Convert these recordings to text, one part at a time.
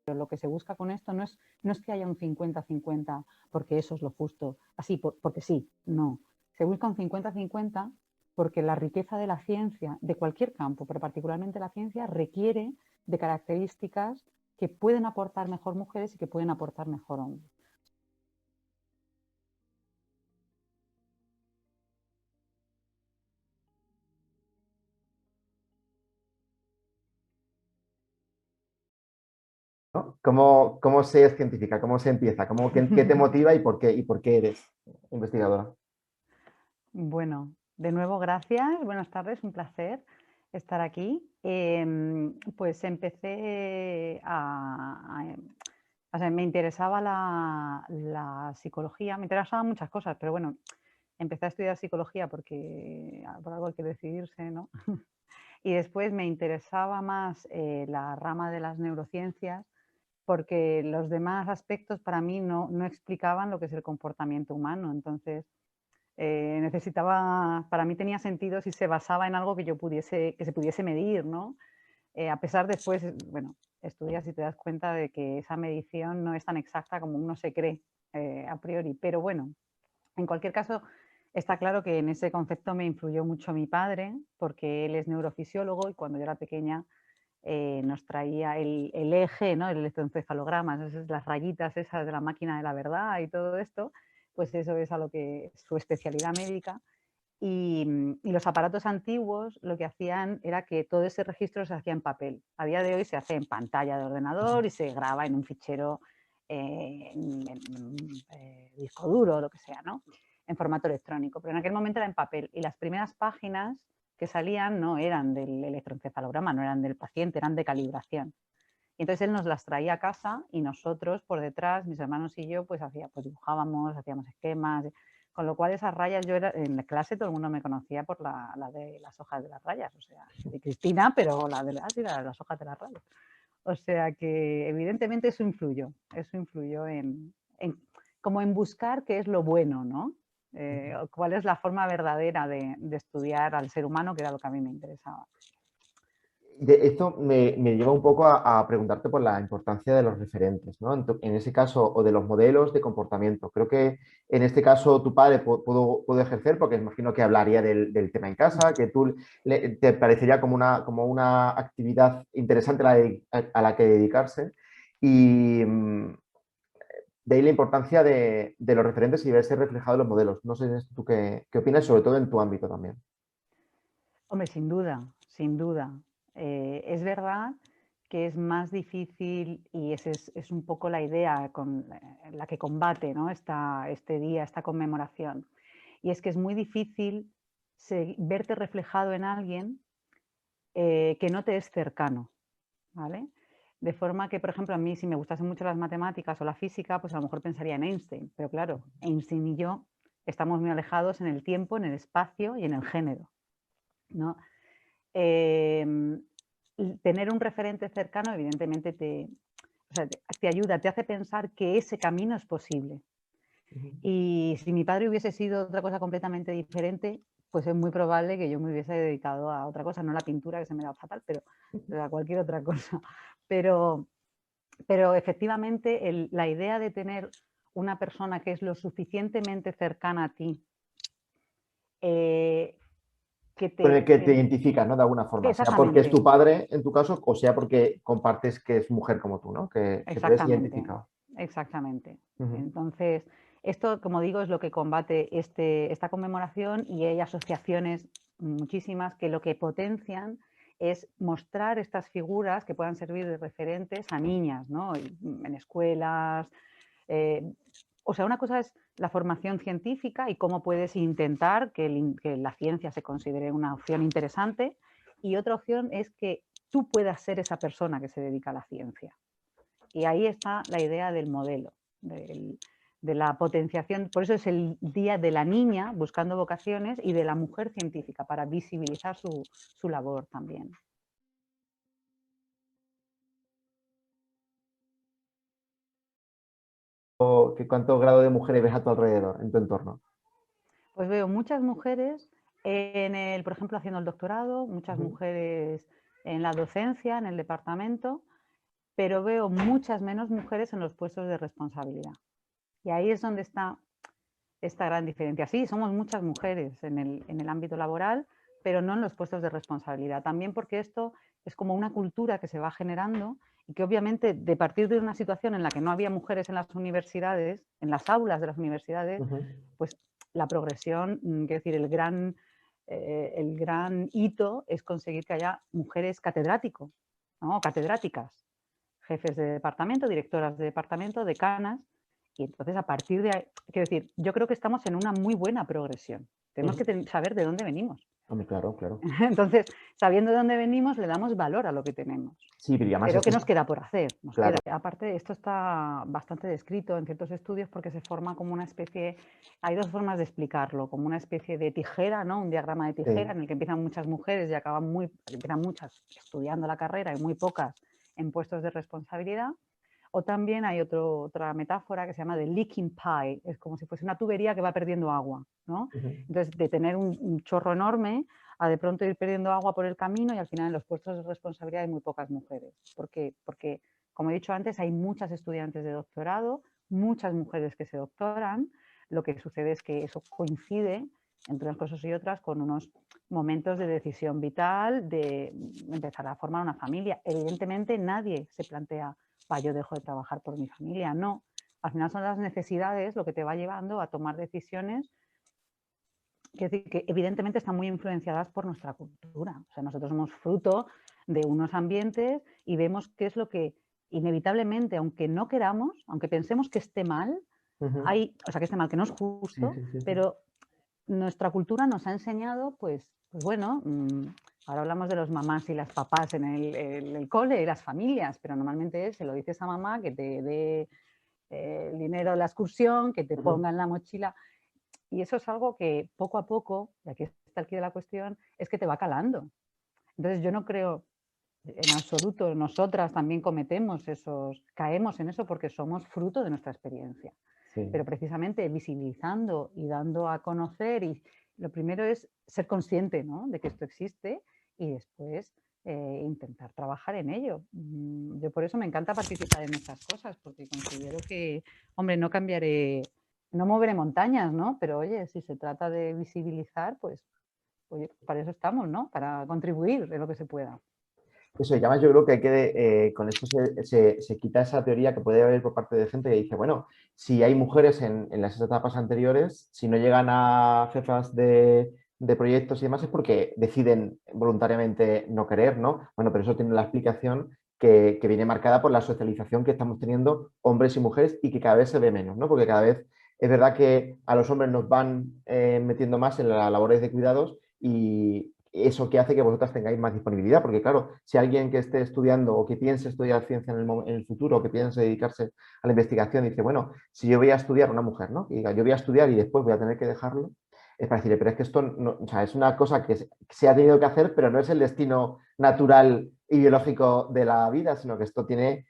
lo que se busca con esto no es que haya un 50-50 porque eso es lo justo, así porque sí, no. Se busca un 50-50 porque la riqueza de la ciencia, de cualquier campo, pero particularmente la ciencia, requiere de características que pueden aportar mejor mujeres y que pueden aportar mejor hombres. ¿No? ¿Cómo se es científica? ¿Cómo se empieza? ¿Qué te motiva y por qué eres investigadora? Bueno, de nuevo, gracias. Buenas tardes, un placer estar aquí. Pues empecé o sea, me interesaba la psicología, me interesaban muchas cosas, pero bueno, empecé a estudiar psicología porque por algo hay que decidirse, ¿no? Y después me interesaba más la rama de las neurociencias porque los demás aspectos para mí no explicaban lo que es el comportamiento humano. Entonces, necesitaba, para mí tenía sentido si se basaba en algo que se pudiese medir, ¿no? A pesar después, bueno, estudias y te das cuenta de que esa medición no es tan exacta como uno se cree a priori. Pero bueno, en cualquier caso, está claro que en ese concepto me influyó mucho mi padre, porque él es neurofisiólogo y cuando yo era pequeña nos traía el eje, ¿no? El electroencefalograma, esas, las rayitas esas de la máquina de la verdad y todo esto, pues eso es a lo que es su especialidad médica. Y los aparatos antiguos lo que hacían era que todo ese registro se hacía en papel. A día de hoy se hace en pantalla de ordenador y se graba en un fichero, disco duro o lo que sea, ¿no? En formato electrónico. Pero en aquel momento era en papel. Y las primeras páginas que salían no eran del electroencefalograma, no eran del paciente, eran de calibración. Y entonces él nos las traía a casa y nosotros por detrás, mis hermanos y yo, pues dibujábamos, hacíamos esquemas, con lo cual esas rayas, yo era, en la clase todo el mundo me conocía por la de las hojas de las rayas, o sea, de Cristina, pero la de las hojas de las rayas. O sea que evidentemente eso influyó como en buscar qué es lo bueno, ¿no? Cuál es la forma verdadera de estudiar al ser humano, que era lo que a mí me interesaba. Esto me lleva un poco a preguntarte por la importancia de los referentes, ¿no? En ese caso, o de los modelos de comportamiento. Creo que en este caso tu padre pudo ejercer, porque imagino que hablaría del tema en casa, que te parecería como una actividad interesante a la que dedicarse. Y de ahí la importancia de los referentes y verse reflejado en los modelos. No sé tú qué opinas, sobre todo en tu ámbito también. Hombre, sin duda, sin duda. Es verdad que es más difícil y esa es un poco la idea con la que combate, ¿no? Este día, esta conmemoración. Y es que es muy difícil verte reflejado en alguien que no te es cercano, ¿vale? De forma que, por ejemplo, a mí si me gustasen mucho las matemáticas o la física, pues a lo mejor pensaría en Einstein. Pero claro, Einstein y yo estamos muy alejados en el tiempo, en el espacio y en el género, ¿no? Eh, Tener un referente cercano, evidentemente, o sea, te ayuda, te hace pensar que ese camino es posible. Y si mi padre hubiese sido otra cosa completamente diferente, pues es muy probable que yo me hubiese dedicado a otra cosa, no a la pintura, que se me da fatal, pero a cualquier otra cosa. Pero, pero efectivamente, la idea de tener una persona que es lo suficientemente cercana a ti, eh, Con el que te identificas, ¿no? De alguna forma, sea porque es tu exactamente, padre, en tu caso, o sea porque compartes que es mujer como tú, ¿no? Que te ves exactamente, identificado. exactamente. Ujú. Entonces, esto, como digo, es lo que combate esta conmemoración y hay asociaciones muchísimas que lo que potencian es mostrar estas figuras que puedan servir de referentes a niñas, ¿no? En escuelas. eh, o sea, una cosa es la formación científica y cómo puedes intentar que la ciencia se considere una opción interesante y otra opción es que tú puedas ser esa persona que se dedica a la ciencia. Y ahí está la idea del modelo, de la potenciación. Por eso es el Día de la Niña buscando vocaciones y de la mujer científica, para visibilizar su labor también. ¿Cuánto grado de mujeres ves a tu alrededor, en tu entorno? Pues veo muchas mujeres por ejemplo, haciendo el doctorado, muchas Ujú. mujeres en la docencia, en el departamento, pero veo muchas menos mujeres en los puestos de responsabilidad. Y ahí es donde está esta gran diferencia. Sí, somos muchas mujeres en el ámbito laboral, pero no en los puestos de responsabilidad. También porque esto es como una cultura que se va generando y que obviamente de partir de una situación en la que no había mujeres en las universidades, en las aulas de las universidades, pues la progresión, quiero decir, el gran hito es conseguir que haya mujeres catedráticos, ¿no? Catedráticas, jefes de departamento, directoras de departamento, decanas, y entonces a partir de ahí, quiero decir, yo creo que estamos en una muy buena progresión. Tenemos que saber de dónde venimos. Hombre, claro, claro. Entonces, sabiendo de dónde venimos, le damos valor a lo que tenemos. Sí, pero además Pero esto ¿qué nos es... queda por hacer? Claro, Aparte, esto está bastante descrito en ciertos estudios porque se forma como una especie, hay dos formas de explicarlo, como una especie de tijera, ¿no? Un diagrama de tijera sí. en el que empiezan muchas mujeres y empiezan muchas estudiando la carrera y muy pocas en puestos de responsabilidad. O también hay otra metáfora que se llama de leaking pie, es como si fuese una tubería que va perdiendo agua, ¿no? Entonces, de tener un chorro enorme a de pronto ir perdiendo agua por el camino y al final en los puestos de responsabilidad hay muy pocas mujeres. ¿Por qué? Porque, como he dicho antes, hay muchas estudiantes de doctorado, muchas mujeres que se doctoran. Lo que sucede es que eso coincide, entre unas cosas y otras, con unos momentos de decisión vital, de empezar a formar una familia. Evidentemente nadie se plantea, yo dejo de trabajar por mi familia. No, al final son las necesidades lo que te va llevando a tomar decisiones que evidentemente están muy influenciadas por nuestra cultura. O sea, nosotros somos fruto de unos ambientes y vemos qué es lo que inevitablemente, aunque no queramos, aunque pensemos que esté mal, o sea, que esté mal, que no es Sí, justo, sí, sí, sí. pero nuestra cultura nos ha enseñado, pues bueno, ahora hablamos de los mamás y las papás en el cole y las familias, pero normalmente se lo dices a mamá que te dé el dinero de la excursión, que te ponga en la mochila. Y eso es algo que poco a poco, y aquí está el quid de la cuestión, es que te va calando. Entonces yo no creo en absoluto, nosotras también caemos en eso porque somos fruto de nuestra experiencia. Sí. Pero precisamente visibilizando y dando a conocer, y lo primero es ser consciente, ¿no?, de que esto existe y después intentar trabajar en ello. Yo por eso me encanta participar en estas cosas, porque considero que, hombre, no cambiaré, no moveré montañas, ¿no? Pero oye, si se trata de visibilizar, pues oye, para eso estamos, ¿no? Para contribuir en lo que se pueda. Eso, y además yo creo que hay que, con esto se quita esa teoría que puede haber por parte de gente que dice, bueno, si hay mujeres en las etapas anteriores, si no llegan a jefas de proyectos y demás es porque deciden voluntariamente no querer, ¿no? Bueno, pero eso tiene la explicación que viene marcada por la socialización que estamos teniendo hombres y mujeres y que cada vez se ve menos, ¿no? Porque cada vez es verdad que a los hombres nos van metiendo más en las labores de cuidados y eso que hace que vosotras tengáis más disponibilidad, porque claro, si alguien que esté estudiando o que piense estudiar ciencia en el futuro o que piense dedicarse a la investigación, dice, bueno, si yo voy a estudiar, una mujer, ¿no? Que diga, yo voy a estudiar y después voy a tener que dejarlo, es para decirle, pero es que esto no, o sea, es una cosa que se ha tenido que hacer, pero no es el destino natural y biológico de la vida, sino que esto tiene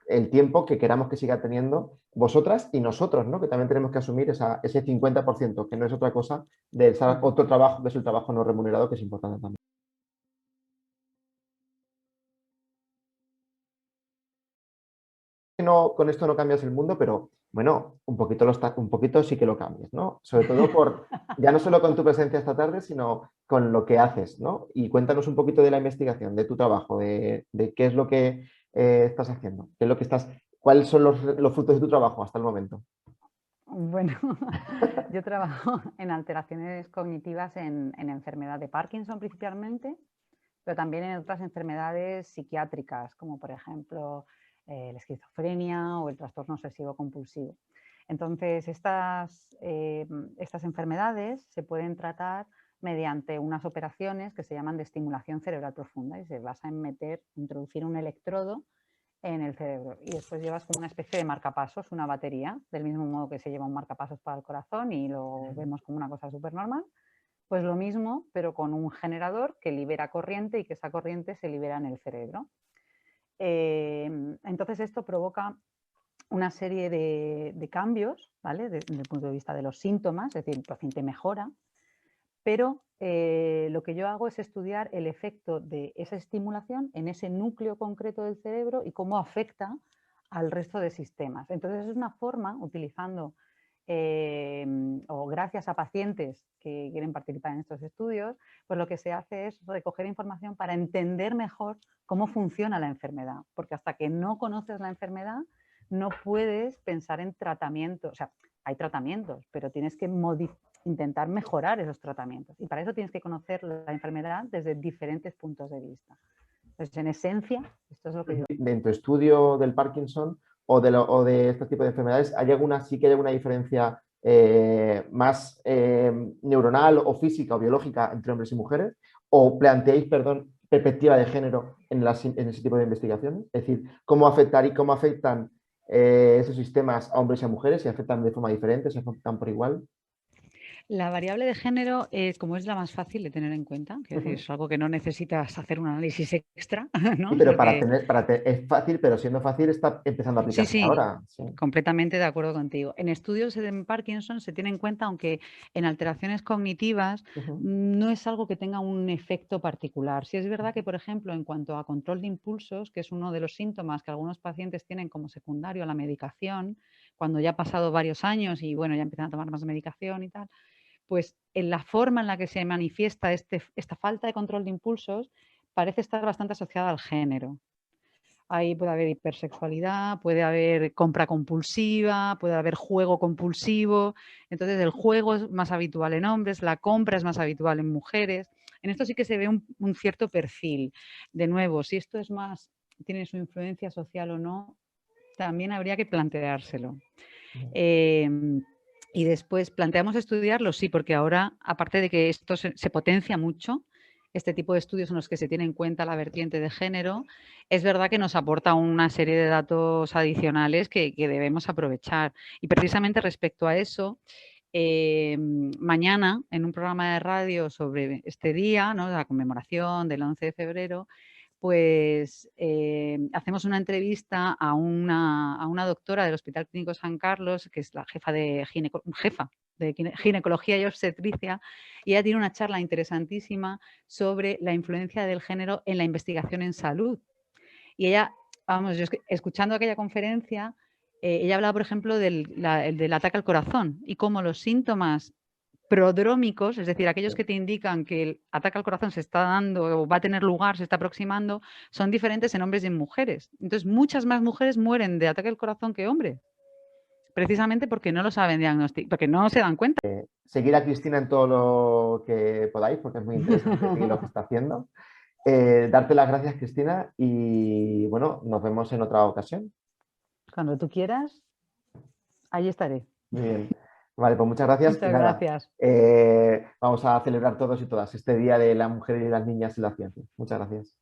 el tiempo que queramos que siga teniendo vosotras y nosotros, ¿no? Que también tenemos que asumir ese 50%, que no es otra cosa del otro trabajo, que es el trabajo no remunerado, que es importante también. No, con esto no cambias el mundo, pero bueno, un poquito sí que lo cambias, ¿no? Sobre todo ya no solo con tu presencia esta tarde, sino con lo que haces, ¿no? Y cuéntanos un poquito de la investigación, de tu trabajo, de qué es lo que estás haciendo, qué es lo que cuáles son los frutos de tu trabajo hasta el momento. Bueno, yo trabajo en alteraciones cognitivas en enfermedad de Parkinson principalmente, pero también en otras enfermedades psiquiátricas, como por ejemplo la esquizofrenia o el trastorno obsesivo compulsivo. Entonces, estas enfermedades se pueden tratar mediante unas operaciones que se llaman de estimulación cerebral profunda y se basa en introducir un electrodo en el cerebro y después llevas como una especie de marcapasos, una batería, del mismo modo que se lleva un marcapasos para el corazón y lo vemos como una cosa súper normal, pues lo mismo, pero con un generador que libera corriente y que esa corriente se libera en el cerebro. Entonces esto provoca una serie de cambios, ¿vale? Desde el punto de vista de los síntomas, es decir, el paciente mejora, pero lo que yo hago es estudiar el efecto de esa estimulación en ese núcleo concreto del cerebro y cómo afecta al resto de sistemas. Entonces es una forma, utilizando o gracias a pacientes que quieren participar en estos estudios, pues lo que se hace es recoger información para entender mejor cómo funciona la enfermedad, porque hasta que no conoces la enfermedad no puedes pensar en tratamientos. O sea, hay tratamientos, pero tienes que intentar mejorar esos tratamientos y para eso tienes que conocer la enfermedad desde diferentes puntos de vista. Entonces, en esencia, esto es lo que yo... En tu estudio del Parkinson o de este tipo de enfermedades, sí que hay alguna diferencia más neuronal o física o biológica entre hombres y mujeres? ¿O planteáis, perdón, perspectiva de género en ese tipo de investigaciones? Es decir, ¿cómo afectan esos sistemas a hombres y a mujeres? ¿Se afectan de forma diferente? ¿Se afectan por igual? La variable de género, como es la más fácil de tener en cuenta, que es algo que no necesitas hacer un análisis extra, ¿no? Sí, pero Porque es fácil, pero siendo fácil está empezando a sí, aplicarse sí, ahora. Sí. completamente de acuerdo contigo. En estudios en Parkinson se tiene en cuenta, aunque en alteraciones cognitivas no es algo que tenga un efecto particular. Sí es verdad que, por ejemplo, en cuanto a control de impulsos, que es uno de los síntomas que algunos pacientes tienen como secundario a la medicación, cuando ya ha pasado varios años y bueno, ya empiezan a tomar más medicación y tal, pues en la forma en la que se manifiesta esta falta de control de impulsos parece estar bastante asociada al género. Ahí puede haber hipersexualidad, puede haber compra compulsiva, puede haber juego compulsivo. Entonces, el juego es más habitual en hombres, la compra es más habitual en mujeres. En esto sí que se ve un cierto perfil. De nuevo, si esto es más, tiene su influencia social o no, también habría que planteárselo. Y después, ¿planteamos estudiarlo? Sí, porque ahora, aparte de que esto se potencia mucho, este tipo de estudios en los que se tiene en cuenta la vertiente de género, es verdad que nos aporta una serie de datos adicionales que debemos aprovechar. Y precisamente respecto a eso, mañana, en un programa de radio sobre este día, ¿no?, la conmemoración del 11 de febrero, pues hacemos una entrevista a una doctora del Hospital Clínico San Carlos, que es la jefa de ginecología y obstetricia, y ella tiene una charla interesantísima sobre la influencia del género en la investigación en salud. Y ella, vamos, yo escuchando aquella conferencia, ella hablaba, por ejemplo, del ataque al corazón y cómo los síntomas prodrómicos, es decir, aquellos que te indican que el ataque al corazón se está dando o va a tener lugar, se está aproximando, son diferentes en hombres y en mujeres. Entonces, muchas más mujeres mueren de ataque al corazón que hombres, precisamente porque no lo saben diagnosticar, porque no se dan cuenta. Seguir a Cristina en todo lo que podáis, porque es muy interesante seguir lo que está haciendo. Darte las gracias, Cristina, y bueno, nos vemos en otra ocasión. Cuando tú quieras, ahí estaré. Muy bien. Vale, pues muchas gracias y Muchas nada, gracias. vamos a celebrar todos y todas este Día de la Mujer y de las Niñas en la Ciencia. Muchas gracias.